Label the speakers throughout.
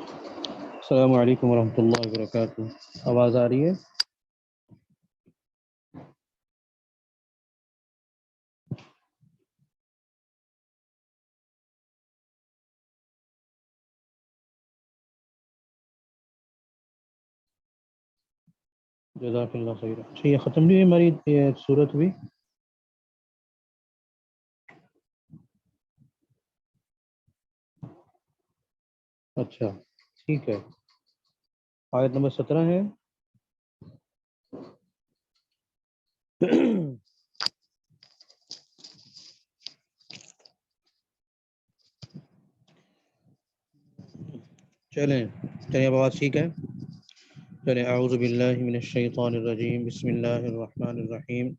Speaker 1: السلام علیکم ورحمۃ اللہ وبرکاتہ۔ آواز آ رہی ہے؟ جزاک اللہ خیر۔ اچھا، یہ ختم نہیں ہوئی ہماری صورت بھی؟ اچھا ٹھیک ہے، آیت نمبر 17 ہے۔ چلیں اب آواز ٹھیک ہے؟ چلیں، اعوذ باللہ من الشیطان الرجیم، بسم اللہ الرحمن الرحیم۔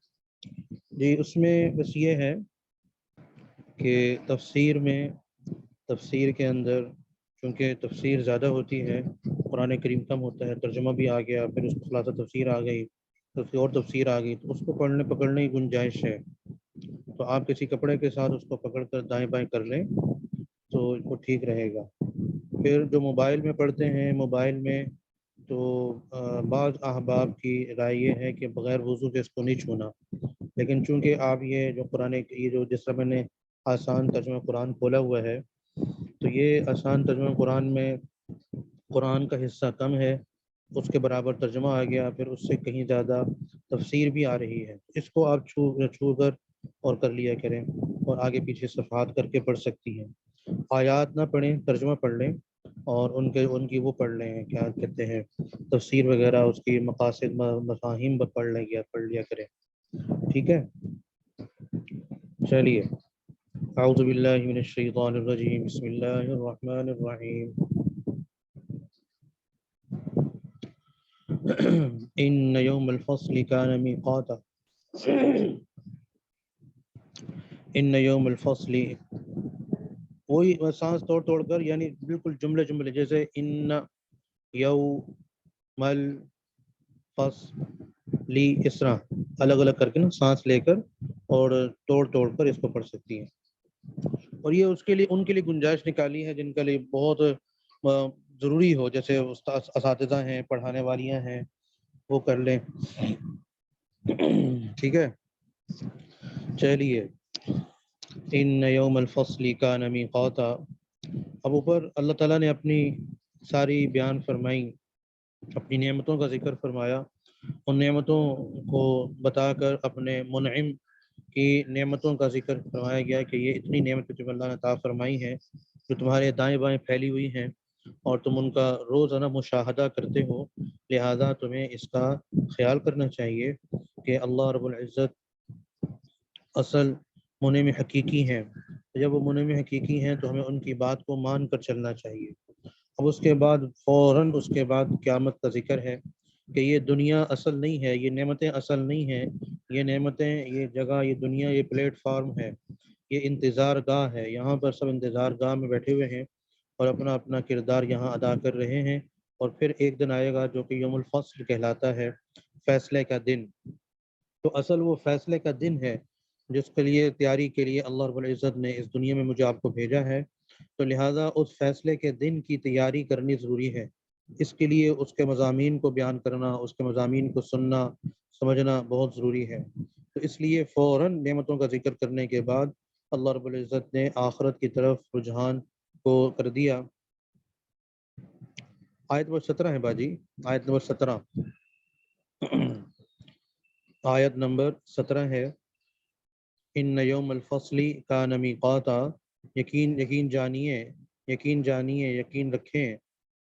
Speaker 1: جی، اس میں بس یہ ہے کہ تفسیر کے اندر چونکہ تفسیر زیادہ ہوتی ہے، قرآن کریم کم ہوتا ہے، ترجمہ بھی آ گیا، پھر اس کو خلاصہ تفسیر آ گئی، اور تفسیر آ گئی، تو اس کو پکڑنے کی گنجائش ہے۔ تو آپ کسی کپڑے کے ساتھ اس کو پکڑ کر دائیں بائیں کر لیں تو وہ ٹھیک رہے گا۔ پھر جو موبائل میں پڑھتے ہیں، موبائل میں تو بعض احباب کی رائے یہ ہے کہ بغیر وضو کے اس کو نہیں چھونا، لیکن چونکہ آپ یہ جو جس طرح میں نے آسان ترجمہ قرآن کھولا ہوا ہے، تو یہ آسان ترجمہ قرآن میں قرآن کا حصہ کم ہے، اس کے برابر ترجمہ آ گیا، پھر اس سے کہیں زیادہ تفسیر بھی آ رہی ہے، اس کو آپ چھو کر اور کر لیا کریں، اور آگے پیچھے صفحات کر کے پڑھ سکتی ہیں۔ آیات نہ پڑھیں، ترجمہ پڑھ لیں، اور ان کی وہ پڑھ لیں، کیا کہتے ہیں، تفسیر وغیرہ، اس کی مقاصد مفاہیم پڑھ لیا کریں، ٹھیک ہے؟ چلیے، اعوذ باللہ من الشیطان الرجیم، بسم اللہ الرحمن الرحیم۔ ان یوم الفصل کان میقاتا، ان یوم الفصل، وہی سانس توڑ کر، یعنی بالکل جملے جیسے ان یوم الفصل، اس طرح الگ الگ کر کے نا سانس لے کر اور توڑ کر اس کو پڑھ سکتی ہیں۔ اور یہ ان کے لیے گنجائش نکالی ہے جن کے لیے بہت ضروری ہو، جیسے اساتذہ ہیں، پڑھانے والیاں ہیں، وہ کر لیں، ٹھیک ہے؟ چلیے، ان یوم الفصل کان میقاتا، اب اوپر اللہ تعالیٰ نے اپنی ساری بیان فرمائی، اپنی نعمتوں کا ذکر فرمایا، ان نعمتوں کو بتا کر اپنے منعم کی نعمتوں کا ذکر فرمایا گیا کہ یہ اتنی نعمتیں تمہیں اللہ نے عطا فرمائی ہیں جو تمہارے دائیں بائیں پھیلی ہوئی ہیں، اور تم ان کا روزانہ مشاہدہ کرتے ہو، لہذا تمہیں اس کا خیال کرنا چاہیے کہ اللہ رب العزت اصل منعم حقیقی ہیں۔ جب وہ منعم حقیقی ہیں تو ہمیں ان کی بات کو مان کر چلنا چاہیے۔ اب اس کے بعد فوراً اس کے بعد قیامت کا ذکر ہے کہ یہ دنیا اصل نہیں ہے، یہ نعمتیں اصل نہیں ہیں، یہ نعمتیں، یہ جگہ، یہ دنیا، یہ پلیٹ فارم ہے، یہ انتظار گاہ ہے، یہاں پر سب انتظار گاہ میں بیٹھے ہوئے ہیں اور اپنا اپنا کردار یہاں ادا کر رہے ہیں، اور پھر ایک دن آئے گا جو کہ یوم الفصل کہلاتا ہے، فیصلے کا دن۔ تو اصل وہ فیصلے کا دن ہے جس کے لیے تیاری کے لیے اللہ رب العزت نے اس دنیا میں مجھے آپ کو بھیجا ہے، تو لہٰذا اس فیصلے کے دن کی تیاری کرنی ضروری ہے۔ اس کے لیے اس کے مضامین کو بیان کرنا، اس کے مضامین کو سننا سمجھنا بہت ضروری ہے۔ تو اس لیے فوراً نعمتوں کا ذکر کرنے کے بعد اللہ رب العزت نے آخرت کی طرف رجحان کو کر دیا۔ آیت نمبر 17 ہے باجی، آیت نمبر 17، آیت نمبر 17 ہے، ان یوم الفصل کان میقاتا، یقین جانیے، یقین رکھیں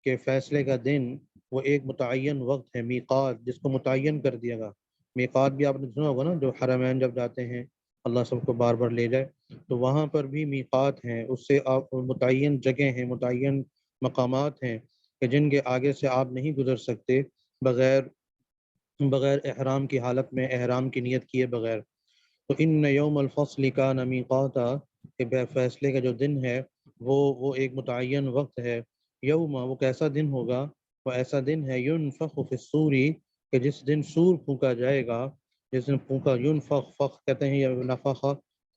Speaker 1: کہ فیصلے کا دن وہ ایک متعین وقت ہے، میقات جس کو متعین کر دیا گا۔ میقات بھی آپ نے سنا ہوگا نا، جو حرمین جب جاتے ہیں، اللہ سب کو بار بار لے جائے، تو وہاں پر بھی میقات ہیں، اس سے آپ متعین جگہ ہیں، متعین مقامات ہیں کہ جن کے آگے سے آپ نہیں گزر سکتے بغیر احرام کی حالت میں، احرام کی نیت کیے بغیر۔ تو ان یوم الفصل کان میقاتا، کہ فیصلے کا جو دن ہے وہ ایک متعین وقت ہے۔ یوم، وہ کیسا دن ہوگا، وہ ایسا دن ہے، ینفخ فی الصور، کہ جس دن سور پھونکا جائے گا، جس دن پھونکا، ینفخ، فخ کہتے ہیں یا نفخ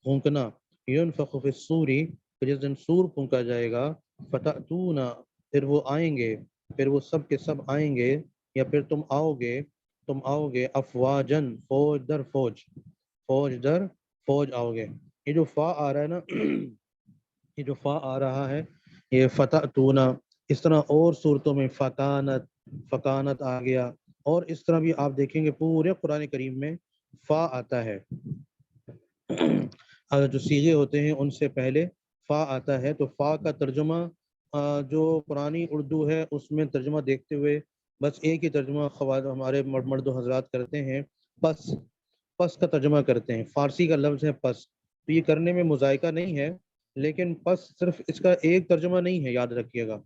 Speaker 1: پھونکنا، ینفخ فی الصور، کہ جس دن سور پھونکا جائے گا، فتأتون، پھر وہ آئیں گے، پھر وہ سب کے سب آئیں گے، یا پھر تم آؤ گے افواجن، فوج در فوج، فوج در فوج آؤ گے۔ یہ جو فا آ رہا ہے نا یہ جو فا آ رہا ہے یہ فتح تونا، اس طرح اور صورتوں میں فکانت آ گیا، اور اس طرح بھی آپ دیکھیں گے پورے قرآن کریم میں فا آتا ہے۔ جو سیغے ہوتے ہیں ان سے پہلے فا آتا ہے، تو فا کا ترجمہ جو قرآنی اردو ہے اس میں ترجمہ دیکھتے ہوئے بس ایک ہی ترجمہ ہمارے مرد و حضرات کرتے ہیں، پس، پس کا ترجمہ کرتے ہیں۔ فارسی کا لفظ ہے پس، تو یہ کرنے میں مذائقہ نہیں ہے، لیکن پس صرف اس کا ایک ترجمہ نہیں ہے، یاد رکھیے گا۔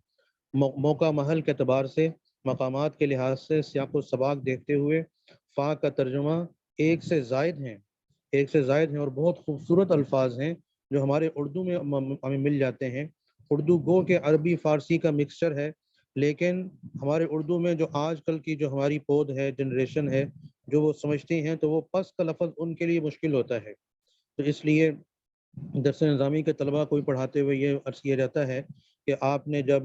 Speaker 1: موقع محل کے اعتبار سے، مقامات کے لحاظ سے، سیاق و سباق دیکھتے ہوئے فا کا ترجمہ ایک سے زائد ہیں، ایک سے زائد ہیں، اور بہت خوبصورت الفاظ ہیں جو ہمارے اردو میں ہمیں مل جاتے ہیں۔ اردو گو کہ عربی فارسی کا مکسچر ہے، لیکن ہمارے اردو میں جو آج کل کی جو ہماری پود ہے، جنریشن ہے، جو وہ سمجھتے ہیں تو وہ پس کا لفظ ان کے لیے مشکل ہوتا ہے۔ تو اس لیے درس نظامی کے طلباء کو بھی پڑھاتے ہوئے یہ عرض کیا جاتا ہے کہ آپ نے جب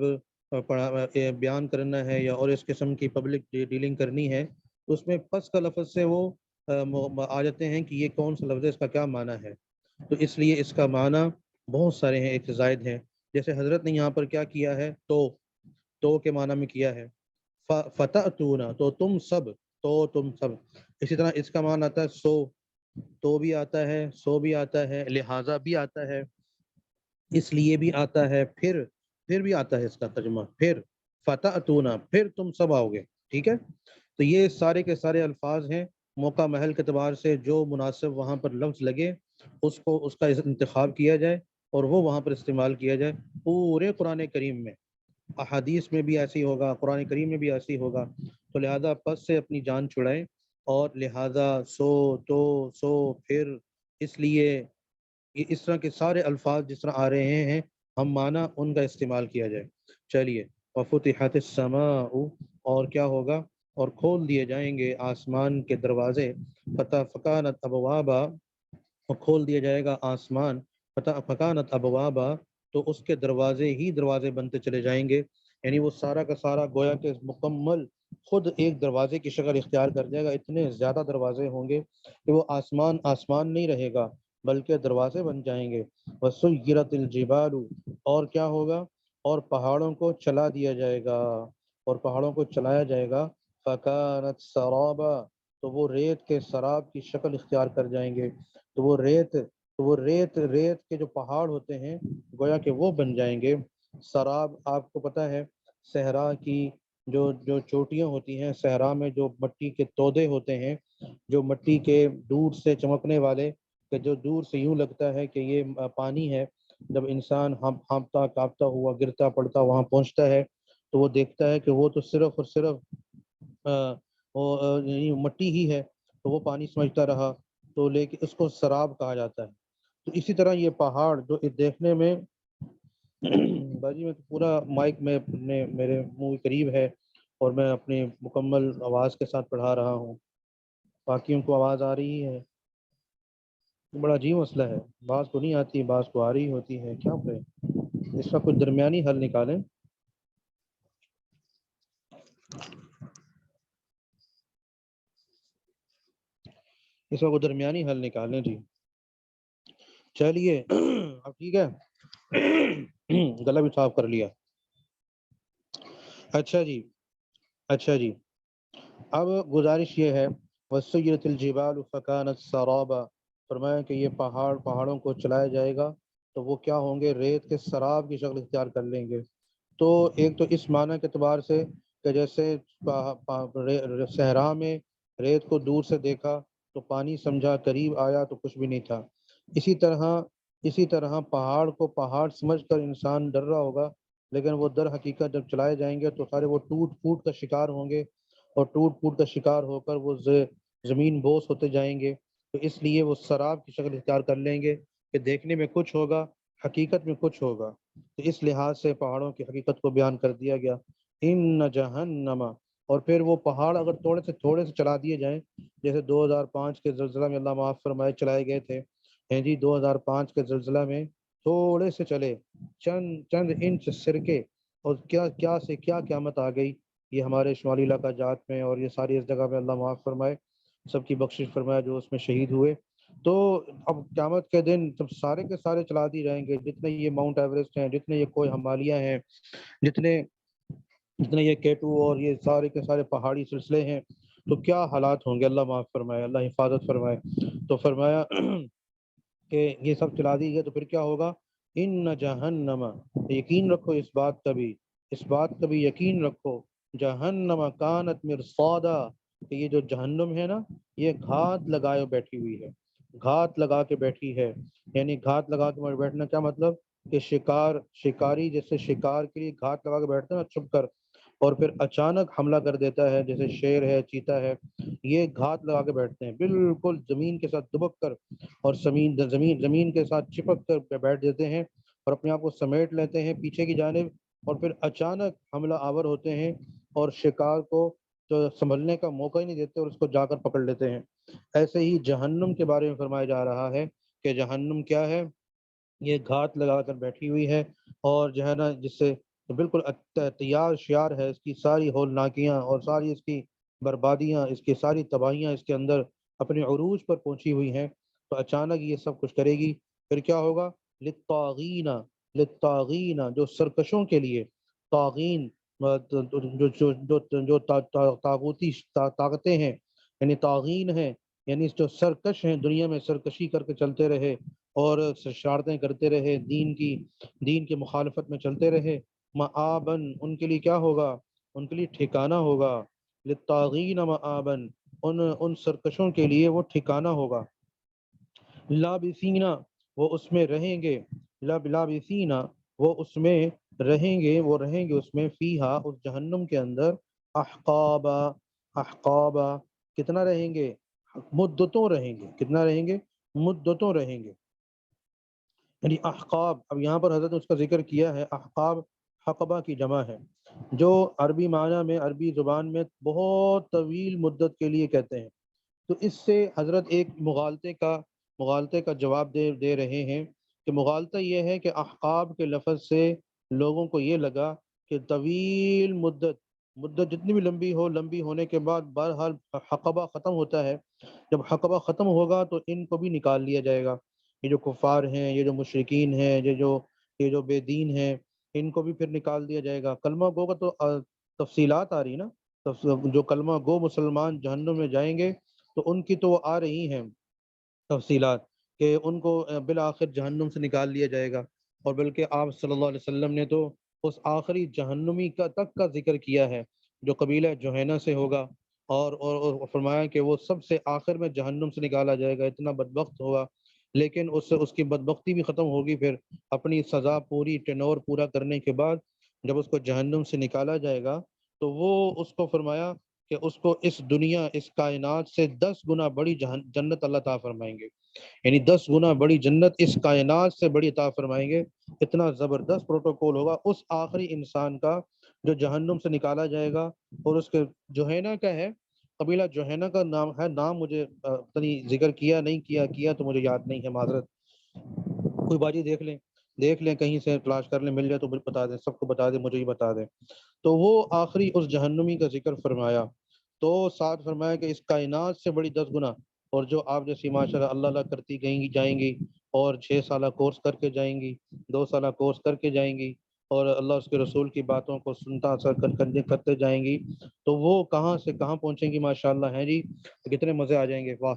Speaker 1: بیان کرنا ہے یا اور اس قسم کی پبلک ڈیلنگ کرنی ہے تو اس میں پس کا لفظ سے وہ آ جاتے ہیں کہ یہ کون سا لفظ ہے، اس کا کیا معنی ہے۔ تو اس لیے اس کا معنی بہت سارے ہیں، ایک زائد ہیں۔ جیسے حضرت نے یہاں پر کیا کیا ہے، تو کے معنی میں کیا ہے، فتح تو تم سب، تو تم سب۔ اسی طرح اس کا معنی آتا ہے سو، تو بھی آتا ہے، سو بھی آتا ہے، لہٰذا بھی آتا ہے، اس لیے بھی آتا ہے، پھر بھی آتا ہے اس کا ترجمہ، پھر فتح پھر تم سب آؤ گے، ٹھیک ہے۔ تو یہ سارے کے سارے الفاظ ہیں، موقع محل کے اعتبار سے جو مناسب وہاں پر لفظ لگے اس کا انتخاب کیا جائے اور وہ وہاں پر استعمال کیا جائے۔ پورے قرآن کریم میں، احادیث میں بھی ایسی ہوگا، قرآن کریم میں بھی ایسی ہوگا، تو لہذا پس سے اپنی جان چھڑائیں، اور لہذا سو پھر، اس لیے یہ اس طرح کے سارے الفاظ جس طرح آ رہے ہیں ہم معنی ان کا استعمال کیا جائے۔ چلیے، وفتحت السماء، اور کیا ہوگا، اور کھول دیے جائیں گے آسمان کے دروازے، فکانت ابوابا، اور کھول دیا جائے گا آسمان، فکانت ابوابا، تو اس کے دروازے ہی دروازے بنتے چلے جائیں گے، یعنی وہ سارا کا سارا گویا کہ مکمل خود ایک دروازے کی شکل اختیار کر جائے گا۔ اتنے زیادہ دروازے ہوں گے کہ وہ آسمان نہیں رہے گا بلکہ دروازے بن جائیں گے۔ وسیرت الجبال، اور کیا ہوگا، اور پہاڑوں کو چلا دیا جائے گا، اور پہاڑوں کو چلایا جائے گا، فکانت سرابا، تو وہ ریت کے سراب کی شکل اختیار کر جائیں گے، تو وہ ریت کے جو پہاڑ ہوتے ہیں گویا کہ وہ بن جائیں گے۔ سراب آپ کو پتہ ہے، صحرا کی جو چوٹیاں ہوتی ہیں، صحرا میں جو مٹی کے تودے ہوتے ہیں، جو مٹی کے دور سے چمکنے والے، کہ جو دور سے یوں لگتا ہے کہ یہ پانی ہے، جب انسان ہانپتا کانپتا ہوا گرتا پڑتا وہاں پہنچتا ہے تو وہ دیکھتا ہے کہ وہ تو صرف اور صرف یعنی مٹی ہی ہے، تو وہ پانی سمجھتا رہا، تو لیکن اس کو سراب کہا جاتا ہے۔ تو اسی طرح یہ پہاڑ جو دیکھنے میں باجی میں تو پورا مائک میں میرے منہ کے قریب ہے اور میں اپنی مکمل آواز کے ساتھ پڑھا رہا ہوں، باقیوں کو آواز آ رہی ہے؟ بڑا عجیب مسئلہ ہے، بعض کو نہیں آتی، بعض کو آ رہی ہوتی ہے، کیا کریں؟ اس کا کوئی درمیانی حل نکالیں۔ اس کا کوئی درمیانی حل نکالیں جی۔ چلیے اب ٹھیک ہے، گلا بھی صاف کر لیا۔ اچھا جی، اب گزارش یہ ہے، وسیرت الجبال فکانت سرابا، فرمایا کہ یہ پہاڑوں کو چلایا جائے گا تو وہ کیا ہوں گے، ریت کے سراب کی شکل اختیار کر لیں گے۔ تو ایک تو اس معنی کے اعتبار سے کہ جیسے صحرا میں ریت کو دور سے دیکھا تو پانی سمجھا، قریب آیا تو کچھ بھی نہیں تھا، اسی طرح پہاڑ کو پہاڑ سمجھ کر انسان ڈر رہا ہوگا، لیکن وہ در حقیقت جب چلائے جائیں گے تو سارے وہ ٹوٹ پھوٹ کا شکار ہوں گے، اور ٹوٹ پھوٹ کا شکار ہو کر وہ زمین بوس ہوتے جائیں گے، تو اس لیے وہ سراب کی شکل اختیار کر لیں گے کہ دیکھنے میں کچھ ہوگا، حقیقت میں کچھ ہوگا۔ تو اس لحاظ سے پہاڑوں کی حقیقت کو بیان کر دیا گیا۔ ان جہنم، اور پھر وہ پہاڑ اگر تھوڑے سے چلا دیے جائیں، جیسے 2005 کے زلزلہ میں اللہ معاف فرمائے چلائے گئے تھے، ہیں جی 2005 کے زلزلہ میں تھوڑے سے چلے، چند انچ سرکے اور کیا کیا سے کیا قیامت آ گئی یہ ہمارے شمالی علاقہ جات میں، اور یہ ساری اس جگہ میں اللہ معاف فرمائے، سب کی بخشش فرمائے جو اس میں شہید ہوئے۔ تو اب قیامت کے دن جب سارے کے سارے چلا دی جائیں گے، جتنے یہ ماؤنٹ ایوریسٹ ہیں، جتنے یہ کوہ ہمالیہ ہیں، جتنے جتنے یہ کیٹو اور یہ سارے کے سارے پہاڑی سلسلے ہیں، تو کیا حالات ہوں گے، اللہ معاف فرمائے، اللہ حفاظت فرمائے۔ تو فرمایا کہ یہ سب چلا دی گئی تو پھر کیا ہوگا، ان جہنم، یقین رکھو اس بات کا بھی، اس بات کا بھی یقین رکھو، جہنم کانت مرصادا، کہ یہ جو جہنم ہے نا، یہ گھات لگائے بیٹھی ہوئی ہے، گھات لگا کے بیٹھی ہے۔ یعنی گھات لگا کے بیٹھنا کیا مطلب، کہ شکاری جیسے شکار کے لیے گھات لگا کے بیٹھتا ہے نا چھپ کر، اور پھر اچانک حملہ کر دیتا ہے، جیسے شیر ہے، چیتا ہے، یہ گھات لگا کے بیٹھتے ہیں بالکل زمین کے ساتھ دبک کر، اور زمین کے ساتھ چپک کر بیٹھ دیتے ہیں، اور اپنے آپ کو سمیٹ لیتے ہیں پیچھے کی جانب، اور پھر اچانک حملہ آور ہوتے ہیں، اور شکار کو تو سنبھلنے کا موقع ہی نہیں دیتے اور اس کو جا کر پکڑ لیتے ہیں۔ ایسے ہی جہنم کے بارے میں فرمایا جا رہا ہے کہ جہنم کیا ہے، یہ گھات لگا کر بیٹھی ہوئی ہے، اور جو ہے نا جس سے بالکل تیار شیار ہے، اس کی ساری ہولناکیاں اور ساری اس کی بربادیاں، اس کی ساری تباہیاں اس کے اندر اپنے عروج پر پہنچی ہوئی ہیں۔ تو اچانک یہ سب کچھ کرے گی، پھر کیا ہوگا، للطاغین، للطاغین جو سرکشوں کے لیے، طاغین جو طاغوتی طاقتیں ہیں، یعنی طاغین ہیں، یعنی جو سرکش ہیں، دنیا میں سرکشی کر کے چلتے رہے اور شرارتیں کرتے رہے، دین کی مخالفت میں چلتے رہے، مآبن ان کے لیے کیا ہوگا، ان کے لیے ٹھکانہ ہوگا، للطاغین مآبن ان سرکشوں کے لیے وہ ٹھکانہ ہوگا، لابثینا وہ اس میں رہیں گے، لابثینا وہ اس میں رہیں گے، وہ رہیں گے اس میں، فیہا اس جہنم کے اندر، احقابا، احقابا کتنا رہیں گے، مدتوں رہیں گے، کتنا رہیں گے، مدتوں رہیں گے۔ یعنی احقاب، اب یہاں پر حضرت نے اس کا ذکر کیا ہے، احقاب حقبہ کی جمع ہے، جو عربی معنی میں، عربی زبان میں بہت طویل مدت کے لیے کہتے ہیں۔ تو اس سے حضرت ایک مغالطے کا جواب دے رہے ہیں، کہ مغالطہ یہ ہے کہ احقاب کے لفظ سے لوگوں کو یہ لگا کہ طویل مدت جتنی بھی لمبی ہو، لمبی ہونے کے بعد بہرحال حقبہ ختم ہوتا ہے، جب حقبہ ختم ہوگا تو ان کو بھی نکال لیا جائے گا، یہ جو کفار ہیں، یہ جو مشرکین ہیں، یہ جو بے دین ہیں، ان کو بھی پھر نکال دیا جائے گا۔ کلمہ گو کا تو تفصیلات آ رہی نا، جو کلمہ گو مسلمان جہنم میں جائیں گے تو ان کی تو آ رہی ہیں تفصیلات، کہ ان کو بالآخر جہنم سے نکال لیا جائے گا۔ اور بلکہ آپ صلی اللہ علیہ وسلم نے تو اس آخری جہنمی تک کا ذکر کیا ہے، جو قبیلہ جوہینہ سے ہوگا، اور فرمایا کہ وہ سب سے آخر میں جہنم سے نکالا جائے گا، اتنا بدبخت ہوگا، لیکن اس کی بدبختی بھی ختم ہوگی، پھر اپنی سزا پوری ٹینور پورا کرنے کے بعد جب اس کو جہنم سے نکالا جائے گا، تو وہ اس کو فرمایا کہ اس کو اس دنیا، اس کائنات سے 10 گنا بڑی جنت اللہ تعالیٰ فرمائیں گے، یعنی 10 گنا بڑی جنت اس کائنات سے بڑی عطا فرمائیں گے۔ اتنا زبردست پروٹوکول ہوگا اس آخری انسان کا جو جہنم سے نکالا جائے گا، اور اس کے جوہینہ کا ہے، قبیلہ جوہینہ کا نام ہے، نام مجھے ذکر کیا نہیں کیا تو مجھے یاد نہیں ہے، معذرت، کوئی باجی دیکھ لیں کہیں سے تلاش کر لیں، مل جائے تو بتا دیں، سب کو بتا دیں، مجھے ہی بتا دیں۔ تو وہ آخری اس جہنمی کا ذکر فرمایا، تو ساتھ فرمایا کہ اس کائنات سے بڑی 10 گنا، اور جو آپ جیسی ماشاء اللہ اللہ کرتی جائیں گی، اور 6 سالہ کورس کر کے جائیں گی، 2 سالہ کورس کر کے جائیں گی، اور اللہ اس کے رسول کی باتوں کو سنتا اثر کرتے جائیں گی، تو وہ کہاں سے کہاں پہنچیں گی، ماشاء اللہ ہے جی، کتنے مزے آ جائیں گے، واہ۔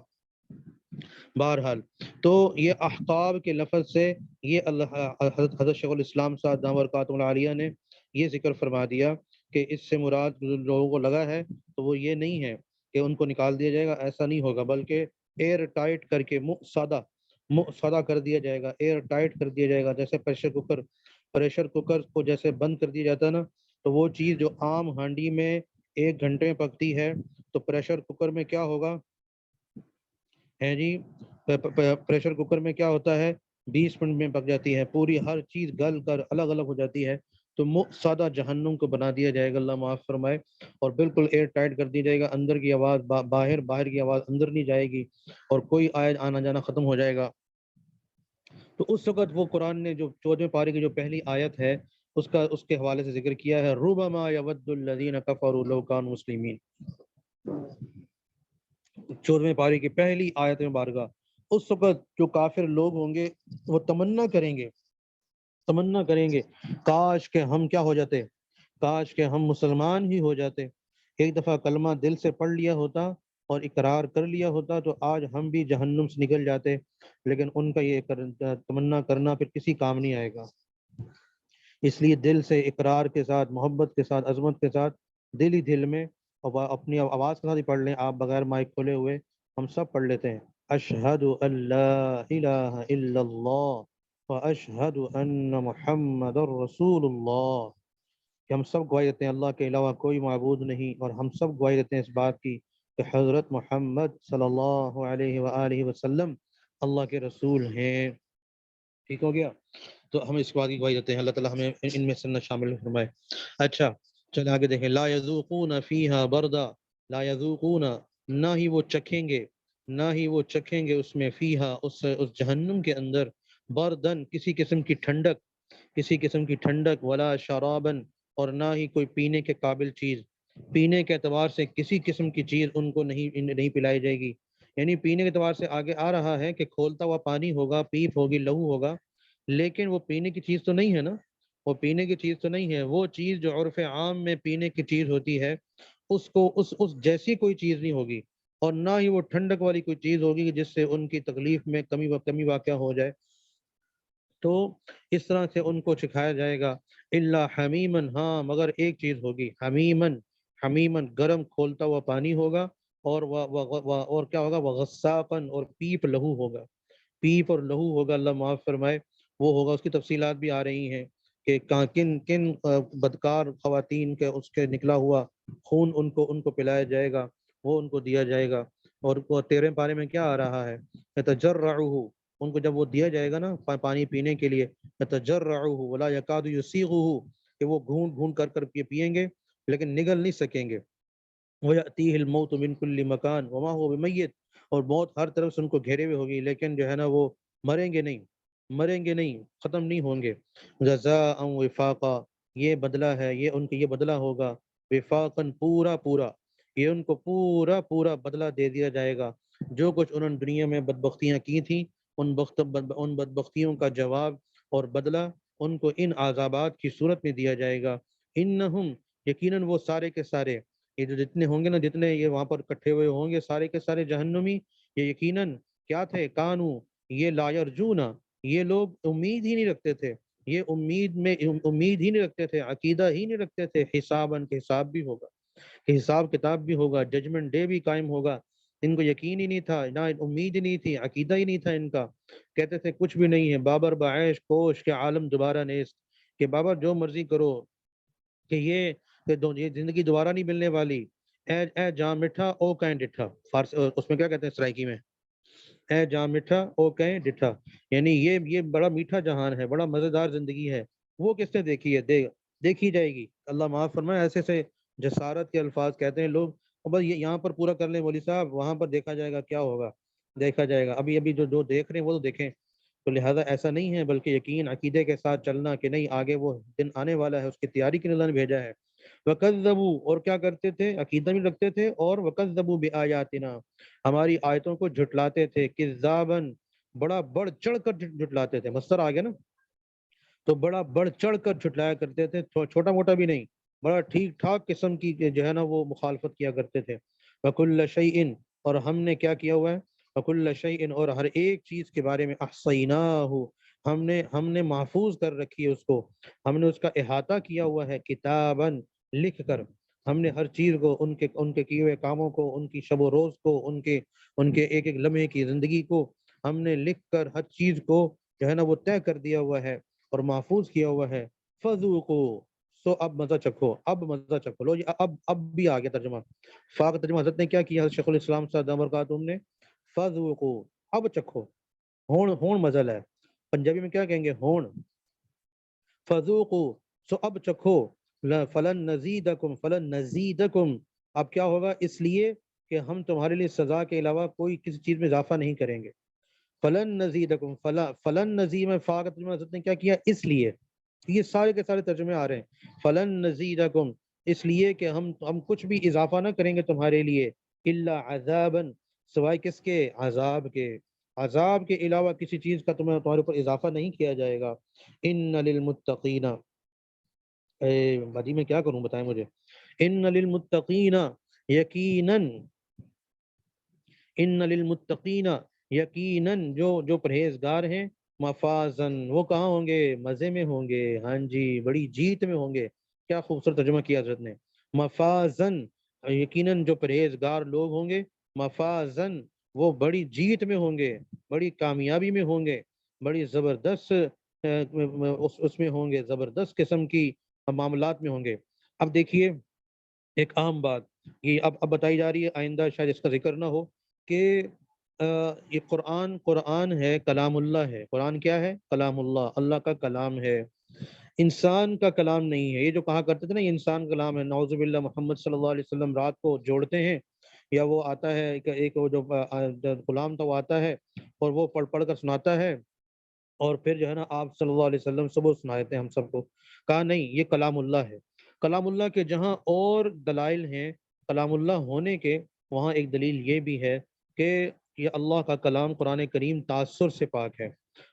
Speaker 1: بہرحال تو یہ احقاب کے لفظ سے یہ اللہ حضرت شیخ الاسلام صاحب دامت برکاتہ العالیہ نے یہ ذکر فرما دیا کہ اس سے مراد لوگوں کو لگا ہے تو وہ یہ نہیں ہے کہ ان کو نکال دیا جائے گا، ایسا نہیں ہوگا، بلکہ ایئر ٹائٹ کر کے سادہ کر دیا جائے گا، ایئر ٹائٹ کر دیا جائے گا، جیسے پریشر کوکر کو جیسے بند کر دیا جاتا ہے نا، تو وہ چیز جو عام ہانڈی میں 1 گھنٹے میں پکتی ہے، تو پریشر کوکر میں کیا ہوگا ہے جی، پریشر کوکر میں کیا ہوتا ہے، 20 منٹ میں پک جاتی ہے، پوری ہر چیز گل کر الگ الگ ہو جاتی ہے۔ تو سادہ جہنم کو بنا دیا جائے گا، اللہ معاف فرمائے، اور بالکل ایئر ٹائٹ کر دیا جائے گا، اندر کی آواز باہر کی آواز اندر نہیں جائے گی، اور کوئی آنا جانا ختم ہو جائے گا۔ تو اس وقت وہ قرآن نے جو 14 پارے کی جو پہلی آیت ہے اس کے حوالے سے ذکر کیا ہے، ربما یود الذین کفروا لو کانوا مسلمین، 14ویں پاری کی پہلی آیت مبارکہ۔ اس وقت جو کافر لوگ ہوں گے وہ تمنا کریں گے کاش کہ ہم کیا ہو جاتے، کاش کہ ہم مسلمان ہی ہو جاتے، ایک دفعہ کلمہ دل سے پڑھ لیا ہوتا اور اقرار کر لیا ہوتا تو آج ہم بھی جہنم سے نکل جاتے، لیکن ان کا یہ تمنا کرنا پھر کسی کام نہیں آئے گا۔ اس لیے دل سے اقرار کے ساتھ، محبت کے ساتھ، عظمت کے ساتھ، دل ہی دل میں، اور اپنی آواز کے ساتھ ہی پڑھ لیں آپ، بغیر مائک کھولے ہوئے ہم سب پڑھ لیتے ہیں، اشہد ان لا الہ الا اللہ واشہد ان محمد رسول اللہ، کہ ہم سب گواہی دیتے ہیں اللہ کے علاوہ کوئی معبود نہیں، اور ہم سب گواہی دیتے ہیں اس بات کی کہ حضرت محمد صلی اللہ علیہ وآلہ وسلم اللہ کے رسول ہیں۔ ٹھیک ہو گیا؟ تو ہم اس بات کی گواہی دیتے ہیں، اللہ تعالیٰ ہمیں ان میں سے نہ شامل فرمائے۔ اچھا چلیں آگے دیکھیں، لا یذوقون فیہا بردا، لا یذوقون، نہ ہی وہ چکھیں گے اس میں، فیہا اس جہنم کے اندر، بردن کسی قسم کی ٹھنڈک، ولا شرابن، اور نہ ہی کوئی پینے کے قابل چیز، پینے کے اعتبار سے کسی قسم کی چیز ان کو نہیں پلائی جائے گی، یعنی پینے کے اعتبار سے آگے آ رہا ہے کہ کھولتا ہوا پانی ہوگا، پیپ ہوگی، لہو ہوگا، لیکن وہ پینے کی چیز تو نہیں ہے نا، وہ پینے کی چیز تو نہیں ہے، وہ چیز جو عرف عام میں پینے کی چیز ہوتی ہے اس کو اس جیسی کوئی چیز نہیں ہوگی، اور نہ ہی وہ ٹھنڈک والی کوئی چیز ہوگی جس سے ان کی تکلیف میں کمی واقع ہو جائے، تو اس طرح سے ان کو سکھایا جائے گا، الا حمیمن، ہاں مگر ایک چیز ہوگی، حمیمن گرم کھولتا ہوا پانی ہوگا، اور کیا ہوگا، وغساقن، اور پیپ لہو ہوگا، پیپ اور لہو ہوگا، اللہ معاف فرمائے، وہ ہوگا، اس کی تفصیلات بھی آ رہی ہیں کہ کن بدکار خواتین کے اس کے نکلا ہوا خون ان کو پلایا جائے گا، وہ ان کو دیا جائے گا، اور 13 پارے میں کیا آ رہا ہے، یتجرعہ، ان کو جب وہ دیا جائے گا نا پانی پینے کے لیے، یتجرعہ ولا یکاد یسیغہ، کہ وہ گھون کر پئیں گے لیکن نگل نہیں سکیں گے، وَيَأْتِيهِ الْمَوْتُ مِنْ كُلِّ مَكَانٍ وَمَا هُوَ بِمَيِّتٍ، اور موت ہر طرف سے ان کو گھیرے ہوئے ہوگی، لیکن جو ہے نا وہ مریں گے نہیں، ختم نہیں ہوں گے، جزاء وفاقا، یہ بدلہ ہے، یہ بدلہ ہوگا، وفاقاً پورا، یہ ان کو پورا بدلہ دے دیا جائے گا، جو کچھ انہوں نے دنیا میں بدبختیاں کی تھیں، ان بدبختیوں کا جواب اور بدلہ ان کو ان عذابات کی صورت میں دیا جائے گا، انہم، یقیناً وہ سارے کے سارے، یہ جو جتنے ہوں گے نا، جتنے یہ وہاں پر اکٹھے ہوئے ہوں گے، سارے کے سارے جہنمی، یہ یقیناً کیا تھے، کانو، یہ لا یرجونا، یہ لوگ امید ہی نہیں رکھتے تھے، یہ امید ہی نہیں رکھتے تھے، عقیدہ ہی نہیں رکھتے تھے، حساباً، کہ حساب بھی ہوگا، کہ حساب کتاب بھی ہوگا، ججمنٹ ڈے بھی قائم ہوگا، ان کو یقین ہی نہیں تھا، نہ امید ہی نہیں تھی، عقیدہ ہی نہیں تھا ان کا، کہتے تھے کچھ بھی نہیں ہے، بابر بعیش کوش کے عالم دوبارہ نیست، کہ بابا جو مرضی کرو، کہ یہ زندگی دوبارہ نہیں ملنے والی، اے جاں مٹھا او کہیں ڈٹھا، فارس اس میں کیا کہتے ہیں سرائکی میں، اے جاں مٹھا او کہیں ڈٹھا، یعنی یہ بڑا میٹھا جہان ہے، بڑا مزیدار زندگی ہے، وہ کس نے دیکھی ہے، دیکھی جائے گی، اللہ معاف فرمائے، ایسے سے جسارت کے الفاظ کہتے ہیں لوگ، اور بس یہاں پر پورا کر لیں مولوی صاحب، وہاں پر دیکھا جائے گا کیا ہوگا، دیکھا جائے گا، ابھی جو دیکھ رہے ہیں وہ تو دیکھیں، تو لہذا ایسا نہیں ہے، بلکہ یقین عقیدے کے ساتھ چلنا کہ نہیں آگے وہ دن آنے والا ہے، اس کی تیاری کے لیے اللہ نے بھیجا ہے، وَكَذَّبُوا، اور کیا کرتے تھے، عقیدہ بھی رکھتے تھے، اور وَكَذَّبُوا بِآيَاتِنَا، ہماری آیتوں کو جھٹلاتے تھے، کذاباً، بڑا بڑھ چڑھ کر جھٹلاتے تھے، مصدر آ گیا نا، تو بڑا بڑھ چڑھ کر جھٹلایا کرتے تھے، چھوٹا موٹا بھی نہیں، بڑا ٹھیک ٹھاک قسم کی جو ہے نا وہ مخالفت کیا کرتے تھے، وَكُلَّ شَيْءٍ، اور ہم نے کیا کیا ہوا ہے، وَكُلَّ شَيْءٍ، اور ہر ایک چیز کے بارے میں، احصیناہ، ہم نے محفوظ کر رکھی ہے اس کو، ہم نے اس کا احاطہ کیا ہوا ہے، کتاباً، لکھ کر، ہم نے ہر چیز کو، ان کے کیے ہوئے کاموں کو، ان کی شب و روز کو، ان کے ایک ایک لمحے کی زندگی کو، ہم نے لکھ کر ہر چیز کو جو ہے نا وہ طے کر دیا ہوا ہے اور محفوظ کیا ہوا ہے، فذوقوا، سو اب مزہ چکھو، لو جی، اب بھی آ گیا ترجمہ، فا کا ترجمہ حضرت نے کیا کیا، حضرت شیخ الاسلام صاحب برکاتہم نے، فذوقوا، اب چکھو، ہون مزل ہے، پنجابی میں کیا کہیں گے، ہون، فذوقوا، سو اب چکھو، فلن نزیدکم، اب کیا ہوگا، اس لیے کہ ہم تمہارے لیے سزا کے علاوہ کوئی کسی چیز میں اضافہ نہیں کریں گے، فلن نزیدکم، فلن نزید میں فا کا ترجمہ حضرت نے کیا کیا، اس لیے، یہ سارے کے سارے ترجمے آ رہے ہیں فلن نزیدکم، اس لیے کہ ہم کچھ بھی اضافہ نہ کریں گے تمہارے لیے، الا عذابا، سوائے کس کے؟ عذاب کے، عذاب کے علاوہ کسی چیز کا تمہارے اوپر اضافہ نہیں کیا جائے گا۔ ان للمتقین، بھاجی میں کیا کروں بتائیں مجھے، ان للمتقین، یقیناً، ان للمتقین، یقیناً جو پرہیزگار ہیں، مفازن، وہ کہاں ہوں گے؟ مزے میں ہوں گے، ہاں جی، بڑی جیت میں ہوں گے۔ کیا خوبصورت ترجمہ کیا حضرت نے، مفازن، یقیناً جو پرہیزگار لوگ ہوں گے، مفازن، وہ بڑی جیت میں ہوں گے، بڑی کامیابی میں ہوں گے، بڑی زبردست اس میں ہوں گے، زبردست قسم کی معاملات میں ہوں گے۔ اب دیکھیے ایک عام بات، یہ اب بتائی جا رہی ہے، آئندہ شاید اس کا ذکر نہ ہو، کہ یہ قرآن ہے، کلام اللہ ہے۔ قرآن کیا ہے؟ کلام اللہ، اللہ کا کلام ہے، انسان کا کلام نہیں ہے۔ یہ جو کہا کرتے تھے نا یہ انسان کا کلام ہے، نعوذ باللہ، محمد صلی اللہ علیہ وسلم رات کو جوڑتے ہیں، یا وہ آتا ہے ایک وہ جو غلام تھا وہ آتا ہے اور وہ پڑھ پڑھ کر سناتا ہے، اور پھر جو ہے نا آپ صلی اللہ علیہ وسلم صبح سنائے تھے ہم سب کو۔ کہا نہیں، یہ کلام اللہ ہے۔ کلام اللہ کے جہاں اور دلائل ہیں کلام اللہ ہونے کے، وہاں ایک دلیل یہ بھی ہے کہ یہ اللہ کا کلام قرآن کریم تاثر سے پاک ہے۔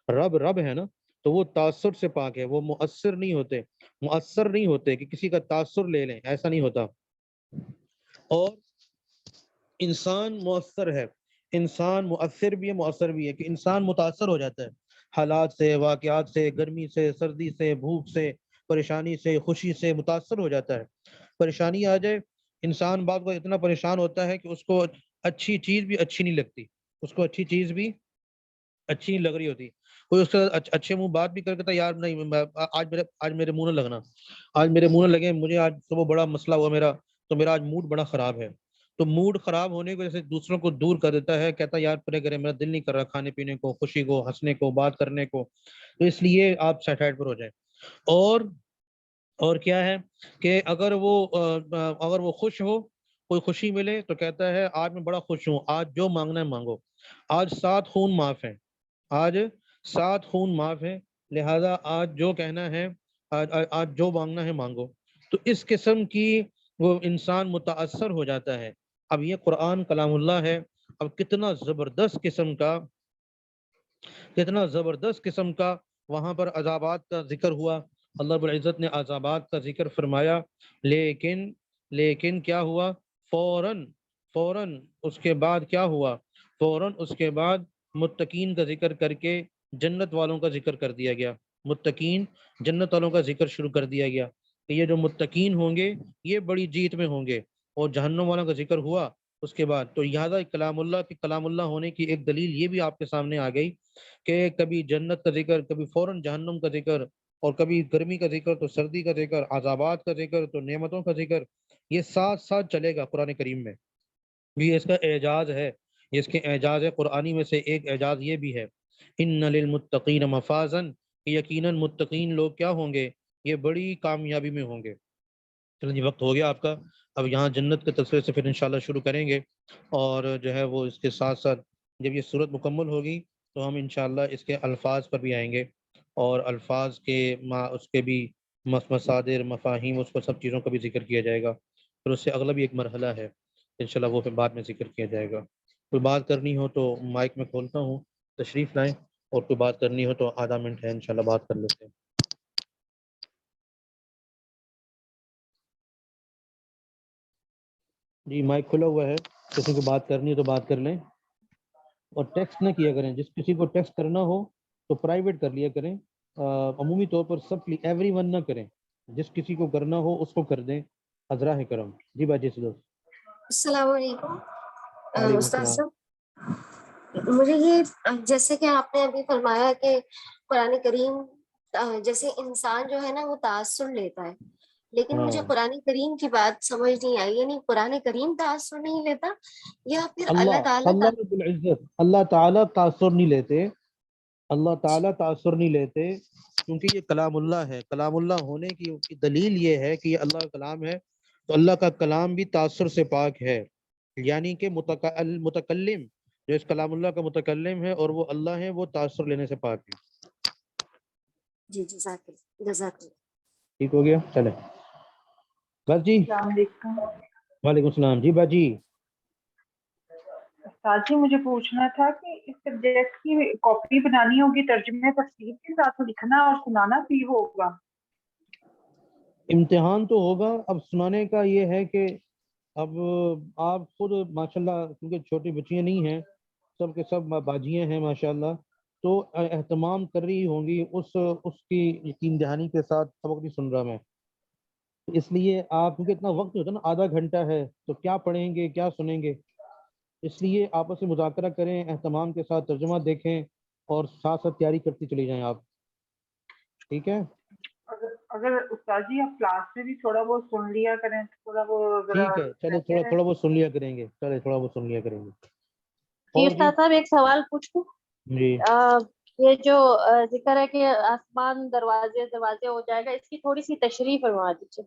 Speaker 1: رب ہے نا، تو وہ تاثر سے پاک ہے، وہ مؤثر نہیں ہوتے کہ کسی کا تاثر لے لیں، ایسا نہیں ہوتا۔ اور انسان مؤثر ہے، انسان مؤثر بھی ہے، مؤثر بھی ہے، کہ انسان متاثر ہو جاتا ہے حالات سے، واقعات سے، گرمی سے، سردی سے، بھوک سے، پریشانی سے، خوشی سے متاثر ہو جاتا ہے۔ پریشانی آ جائے، انسان بعض کو اتنا پریشان ہوتا ہے کہ اس کو اچھی چیز بھی اچھی نہیں لگتی، اس کو اچھی چیز بھی اچھی نہیں لگ رہی ہوتی، کوئی اس کا اچھے منہ بات بھی کر کے یار نہیں، آج میرے منہ نہ لگنا، آج میرے منہ نہ لگے، مجھے آج صبح بڑا مسئلہ ہوا میرا، تو میرا آج موڈ بڑا خراب ہے۔ تو موڈ خراب ہونے کی وجہ سے دوسروں کو دور کر دیتا ہے، کہتا ہے یار پرے کرے، میرا دل نہیں کر رہا کھانے پینے کو، خوشی کو، ہنسنے کو، بات کرنے کو، تو اس لیے آپ سیٹائڈ پر ہو جائیں۔ اور کیا ہے کہ اگر وہ خوش ہو، کوئی خوشی ملے تو کہتا ہے آج میں بڑا خوش ہوں، آج جو مانگنا ہے مانگو، آج 7 خون معاف ہیں، آج 7 خون معاف ہیں، لہذا آج جو کہنا ہے، آج جو مانگنا ہے مانگو۔ تو اس قسم کی وہ انسان متاثر ہو جاتا ہے۔ اب یہ قرآن کلام اللہ ہے، اب کتنا زبردست قسم کا وہاں پر عذابات کا ذکر ہوا، اللہ رب العزت نے عذابات کا ذکر فرمایا، لیکن کیا ہوا؟ فوراً اس کے بعد کیا ہوا؟ فوراً اس کے بعد متقین کا ذکر کر کے جنت والوں کا ذکر کر دیا گیا، متقین جنت والوں کا ذکر شروع کر دیا گیا کہ یہ جو متقین ہوں گے یہ بڑی جیت میں ہوں گے، اور جہنم والوں کا ذکر ہوا اس کے بعد۔ تو لہٰذا کلام اللہ ہونے کی ایک دلیل یہ بھی آپ کے سامنے آ گئی کہ کبھی جنت کا ذکر، کبھی فوراً جہنم کا ذکر، اور کبھی گرمی کا ذکر تو سردی کا ذکر، عذابات کا ذکر تو نعمتوں کا ذکر، یہ ساتھ ساتھ چلے گا قرآن کریم میں۔ یہ اس کا اعجاز ہے، یہ اس کے اعجاز ہے قرآنی میں سے ایک اعجاز یہ بھی ہے، ان للمتقین مفازن، یقیناً متقین لوگ کیا ہوں گے؟ یہ بڑی کامیابی میں ہوں گے۔ چلیں جی، وقت ہو گیا آپ کا، اب یہاں جنت کے تذکرے سے پھر انشاءاللہ شروع کریں گے، اور جو ہے وہ اس کے ساتھ ساتھ جب یہ صورت مکمل ہوگی تو ہم انشاءاللہ اس کے الفاظ پر بھی آئیں گے، اور الفاظ کے اس کے بھی مصادر، مفاہیم، اس پر سب چیزوں کا بھی ذکر کیا جائے گا۔ پھر اس سے اگلا بھی ایک مرحلہ ہے انشاءاللہ، وہ پھر بعد میں ذکر کیا جائے گا۔ کوئی بات کرنی ہو تو مائک میں کھولتا ہوں، تشریف لائیں، اور کوئی بات کرنی ہو تو آدھا منٹ ہے انشاءاللہ بات کر لیتے ہیں۔ جی مائک کھلا ہوا ہے، کسی کو بات کرنی ہے تو بات کر لیں، اور ٹیکسٹ نہ کیا کریں، جس کسی کو ٹیکسٹ کرنا ہو تو پرائیویٹ کر لیا کریں، عمومی طور پر سب ایوری ون نہ کریں، جس کسی کو کرنا ہو اس کو کر دیں، حضرہ کرم۔ جی باجی سے دوست،
Speaker 2: السلام علیکم
Speaker 1: وعلیکم
Speaker 2: استاد
Speaker 1: السلام۔
Speaker 2: صاحب، مجھے یہ جیسے کہ آپ نے ابھی فرمایا کہ قرآن کریم جیسے انسان جو ہے نا وہ تاثر لیتا ہے، لیکن مجھے
Speaker 1: ہاں،
Speaker 2: قرآن کریم کی بات سمجھ نہیں آئی، یعنی قرآن کریم تاثر نہیں لیتا یا پھر اللہ تعالیٰ
Speaker 1: اللہ رب العزت، اللہ تعالیٰ تاثر نہیں لیتے، اللہ تعالیٰ تاثر نہیں لیتے، کیونکہ یہ کلام اللہ ہے۔ کلام اللہ ہونے کی دلیل یہ ہے کہ یہ اللہ کا کلام ہے، تو اللہ کا کلام بھی تاثر سے پاک ہے، یعنی کہ متکلم جو اس کلام اللہ کا متکلم ہے اور وہ اللہ ہے، وہ تاثر لینے سے پاک ہے۔
Speaker 2: جی جزاک اللہ، جزاک اللہ۔
Speaker 1: ٹھیک ہو گیا؟ چلے بس جی،
Speaker 3: السلام علیکم
Speaker 1: وعلیکم السلام جی باجی۔
Speaker 3: استاد جی، مجھے پوچھنا تھا کہ اس سبجیکٹ کی کاپی بنانی ہوگی، ترجمے تفسیر کے ساتھ لکھنا اور سنانا بھی ہوگا؟
Speaker 1: امتحان تو ہوگا، اب سنانے کا یہ ہے کہ اب آپ خود ماشاءاللہ کیونکہ چھوٹی بچیاں نہیں ہیں، سب کے سب باجیاں ہیں ماشاءاللہ، تو اہتمام کر رہی ہوں گی اس کی یقین دہانی کے ساتھ سبق بھی سن رہا میں، اس لیے آپ کیونکہ اتنا وقت ہوتا ہے نا، آدھا گھنٹہ ہے، تو کیا پڑھیں گے کیا سنیں گے، اس لیے آپس میں مذاکرہ کریں، اہتمام کے ساتھ ترجمہ دیکھیں اور ساتھ ساتھ تیاری کرتی چلی جائیں آپ، ٹھیک ہے؟
Speaker 3: اگر استاد جی آپ کلاس میں بھی تھوڑا بہت سن لیا کریں، تھوڑا وہ ذرا
Speaker 1: ٹھیک ہے، چلے
Speaker 3: بہتر ہے۔
Speaker 1: تھوڑا بہت سن لیا کریں گے، چلے تھوڑا بہت سن لیا کریں گے۔
Speaker 4: جی
Speaker 1: اور جی
Speaker 4: استاد صاحب ایک سوال پوچھوں؟
Speaker 1: جی
Speaker 4: یہ جو ذکر ہے کہ آسمان دروازے دروازے ہو جائے گا، اس کی تھوڑی سی تشریح فرما دیجیے۔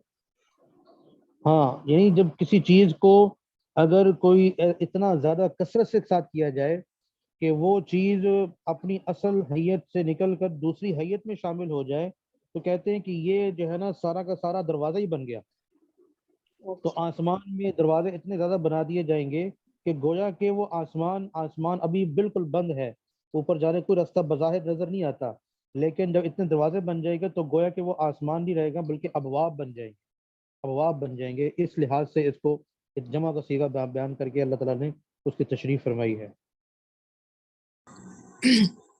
Speaker 1: ہاں، یعنی جب کسی چیز کو اگر کوئی اتنا زیادہ کثرت سے ساتھ کیا جائے کہ وہ چیز اپنی اصل حیت سے نکل کر دوسری حیت میں شامل ہو جائے، تو کہتے ہیں کہ یہ جو ہے نا سارا کا سارا دروازہ ہی بن گیا۔ تو آسمان میں دروازے اتنے زیادہ بنا دیے جائیں گے کہ گویا کہ وہ آسمان ابھی بالکل بند ہے، اوپر جانے کوئی راستہ بظاہر نظر نہیں آتا، لیکن جب اتنے دروازے بن جائے گا تو گویا کہ وہ آسمان نہیں رہے گا بلکہ ابواب بن جائیں گے۔ اس لحاظ سے اس کو ایک جمع کا صیغہ بیان کر کے اللہ تعالیٰ نے اس کی تشریح فرمائی ہے۔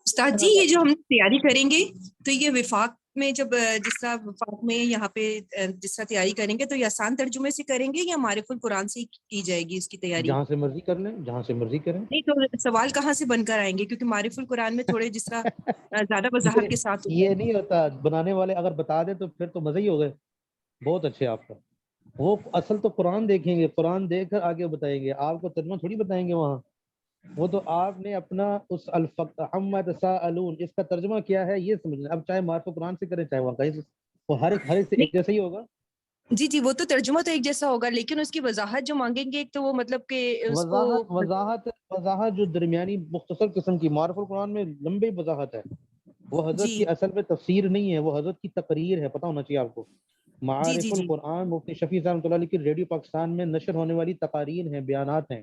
Speaker 5: استاد جی، یہ جو ہم تیاری کریں گے تو یہ وفاق میں جب جس طرح وفاق میں یہاں پہ جس طرح تیاری کریں گے تو یہ آسان ترجمے سے کریں گے یا معرف القرآن سے کی جائے گی اس کی تیاری؟
Speaker 1: جہاں سے مرضی کر لیں، جہاں سے مرضی کریں۔
Speaker 5: نہیں تو سوال کہاں سے بن کر آئیں گے؟ کیونکہ معرف القرآن میں تھوڑے جس طرح زیادہ وضاحت کے ساتھ ہوتا
Speaker 1: یہ
Speaker 5: ہے۔
Speaker 1: نہیں ہوتا، بنانے والے اگر بتا دیں تو پھر تو مزہ ہی ہو گئے، بہت اچھے آپ کا۔ وہ اصل تو قرآن دیکھیں گے، قرآن دیکھ کر آگے بتائیں گے، آپ کو ترجمہ تھوڑی بتائیں گے وہاں، وہ تو آپ نے اپنا اس عما یتساءلون اس کا ترجمہ کیا ہے یہ سمجھنا۔ اب چاہے معرف قرآن سے کریں چاہے وہاں کہیں سے، وہ ہر ایک سے ایک
Speaker 5: نہیں
Speaker 1: جیسا ہی ہوگا۔
Speaker 5: جی جی، وہ تو ترجمہ تو ایک جیسا ہوگا، لیکن اس کی وضاحت جو مانگیں گے ایک تو وہ مطلب کہ اس کو
Speaker 1: وضاحت جو درمیانی مختصر قسم کی، معرف القرآن میں لمبی وضاحت ہے، وہ حضرت
Speaker 5: جی
Speaker 1: کی اصل میں تفسیر نہیں ہے، وہ حضرت کی تقریر ہے، پتہ ہونا چاہیے آپ کو۔
Speaker 5: جی جی
Speaker 1: معارف
Speaker 5: جی
Speaker 1: القرآن مفتی شفیع صاحب رحمۃ اللہ علیہ کی ریڈیو پاکستان میں نشر ہونے والی تقاریر ہیں، بیانات ہیں،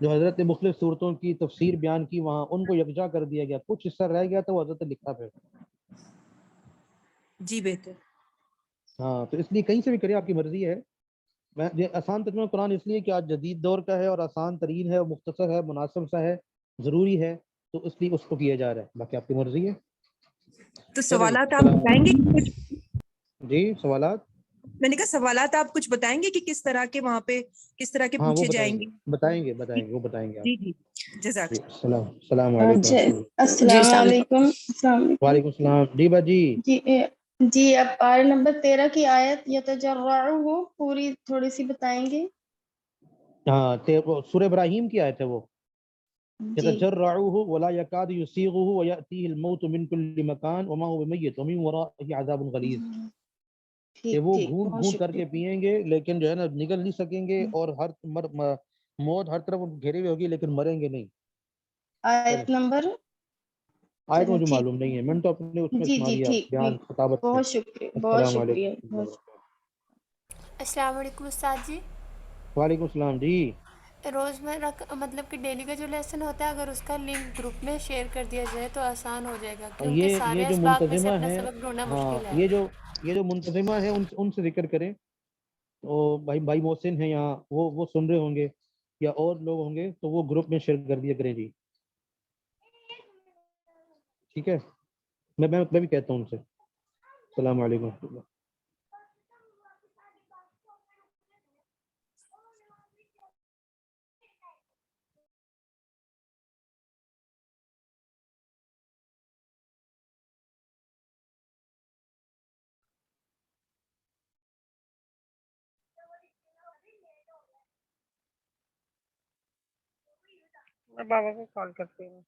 Speaker 1: جو حضرت نے مختلف صورتوں کی تفسیر بیان کی، وہاں ان کو یکجا کر دیا گیا، کچھ حصہ رہ گیا تو وہ حضرت نے لکھا پھر۔
Speaker 5: جی بہتر۔
Speaker 1: ہاں، تو اس لیے کہیں سے بھی کرے، آپ کی مرضی ہے۔ میں یہ آسان ترجمہ قرآن اس لیے کہ آج جدید دور کا ہے اور آسان ترین ہے، مختصر ہے، مناسب سا ہے، ضروری ہے، تو اس لیے اس کو کیا جا رہا ہے، باقی آپ کی مرضی ہے۔
Speaker 5: تو
Speaker 1: چلے جی،
Speaker 5: سوالات آپ
Speaker 1: السلام
Speaker 5: بتائیں گے
Speaker 1: علیکم
Speaker 5: کہ کچھ؟
Speaker 1: جی، سوالات؟
Speaker 5: میں نے کہا سوالات آپ کچھ بتائیں گے کہ کس طرح کے وہاں پہ کس طرح کے
Speaker 1: ہاں وہ
Speaker 5: پوچھے جائیں گے؟
Speaker 1: وہ بتائیں گے آپ۔
Speaker 5: جی جی، جزاک
Speaker 1: جی، السلام علیکم
Speaker 6: جی
Speaker 1: ورحمۃ اللہ۔
Speaker 2: جی
Speaker 6: السلام
Speaker 2: السلام علیکم۔
Speaker 6: علیکم، السلام علیکم۔
Speaker 1: وعلیکم السلام جی باجی۔
Speaker 6: جی جی، اب پارہ نمبر 13 کی آیت یتجرعہ پوری تھوڑی سی بتائیں گے؟
Speaker 1: ہاں، سورہ ابراہیم کی آیت ہے وہ،
Speaker 6: جی
Speaker 1: يتجرعه ولا يكاد يسيغه ويأتيه الموت من كل مكان وما هو بميت ومن ورائه عذاب غلیظ، کہ
Speaker 6: ٹھیک
Speaker 1: وہ
Speaker 6: ٹھیک،
Speaker 1: گھونٹ
Speaker 6: بہت
Speaker 1: گھونٹ کر کے
Speaker 6: شکریہ۔
Speaker 1: پیئیں گے لیکن جو ہے نا نگل نہیں سکیں گے، اور موت ہر طرف گھیری ہوئی ہوگی لیکن مریں گے نہیں۔ چلیں،
Speaker 6: آیت نمبر؟
Speaker 1: آیت
Speaker 6: چلیں
Speaker 1: مجھے
Speaker 6: ٹھیک،
Speaker 1: معلوم نہیں ہے، میں نے تو اپنے اس میں
Speaker 6: جی
Speaker 1: سنا
Speaker 6: جی
Speaker 1: دیا
Speaker 6: ٹھیک
Speaker 1: بیان
Speaker 6: ٹھیک،
Speaker 1: خطابت سے۔
Speaker 6: بہت شکریہ، بہت
Speaker 1: السلام علیکم
Speaker 6: شکریہ،
Speaker 1: ورحمۃ اللہ
Speaker 6: بہت شکریہ۔
Speaker 1: وبرکاتہ۔
Speaker 7: السلام علیکم استاد جی۔
Speaker 1: وعلیکم السلام جی۔
Speaker 7: روزمرہ مطلب کہ ڈیلی کا جو لیسن ہوتا ہے، اگر اس کا لنک گروپ میں شیئر کر دیا جائے تو آسان ہو جائے گا، کیونکہ
Speaker 1: یہ
Speaker 7: سارے
Speaker 1: جو
Speaker 7: اسباق میں سے
Speaker 1: منتظمہ
Speaker 7: اپنا
Speaker 1: ہے،
Speaker 7: سبق ڈھونڈنا
Speaker 1: ہاں
Speaker 7: مشکل ہے۔
Speaker 1: یہ جو منتظمہ ہے ان سے ذکر کریں، وہ بھائی محسن ہیں یہاں، وہ سن رہے ہوں گے یا اور لوگ ہوں گے تو وہ گروپ میں شیئر کر دیا کریں جی، ٹھیک ہے؟ میں بھی کہتا ہوں ان سے۔ السلام علیکم ورحمۃ اللہ۔
Speaker 3: میں بابا کو کال کرتی ہوں۔